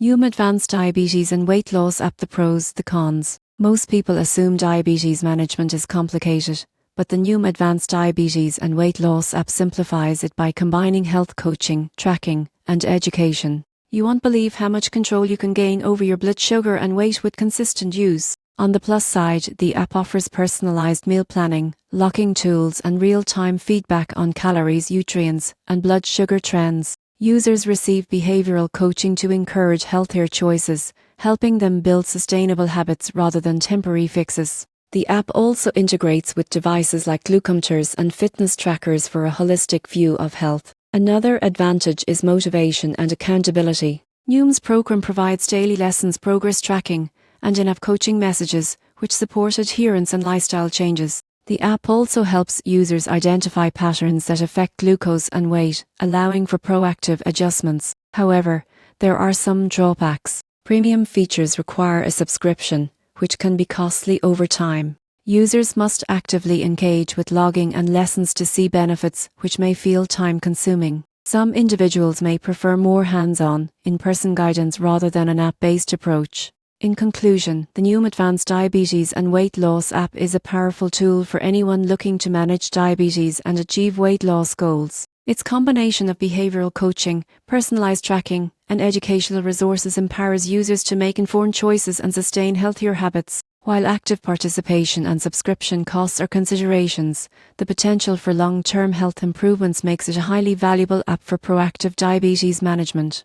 Noom Advanced Diabetes and Weight Loss App. The pros, the cons. Most people assume diabetes management is complicated, but the Noom Advanced Diabetes and Weight Loss App simplifies it by combining health coaching, tracking, and education. You won't believe how much control you can gain over your blood sugar and weight with consistent use. On the plus side, the app offers personalized meal planning, locking tools, and real-time feedback on calories, nutrients, and blood sugar trends. Users receive behavioral coaching to encourage healthier choices, helping them build sustainable habits rather than temporary fixes. The app also integrates with devices like glucometers and fitness trackers for a holistic view of health. Another advantage is motivation and accountability. Noom's program provides daily lessons, progress tracking, and in-app coaching messages, which support adherence and lifestyle changes. The app also helps users identify patterns that affect glucose and weight, allowing for proactive adjustments. However, there are some drawbacks. Premium features require a subscription, which can be costly over time. Users must actively engage with logging and lessons to see benefits, which may feel time-consuming. Some individuals may prefer more hands-on, in-person guidance rather than an app-based approach. In conclusion, the Noom Advanced Diabetes and Weight Loss App is a powerful tool for anyone looking to manage diabetes and achieve weight loss goals. Its combination of behavioral coaching, personalized tracking, and educational resources empowers users to make informed choices and sustain healthier habits. While active participation and subscription costs are considerations, the potential for long-term health improvements makes it a highly valuable app for proactive diabetes management.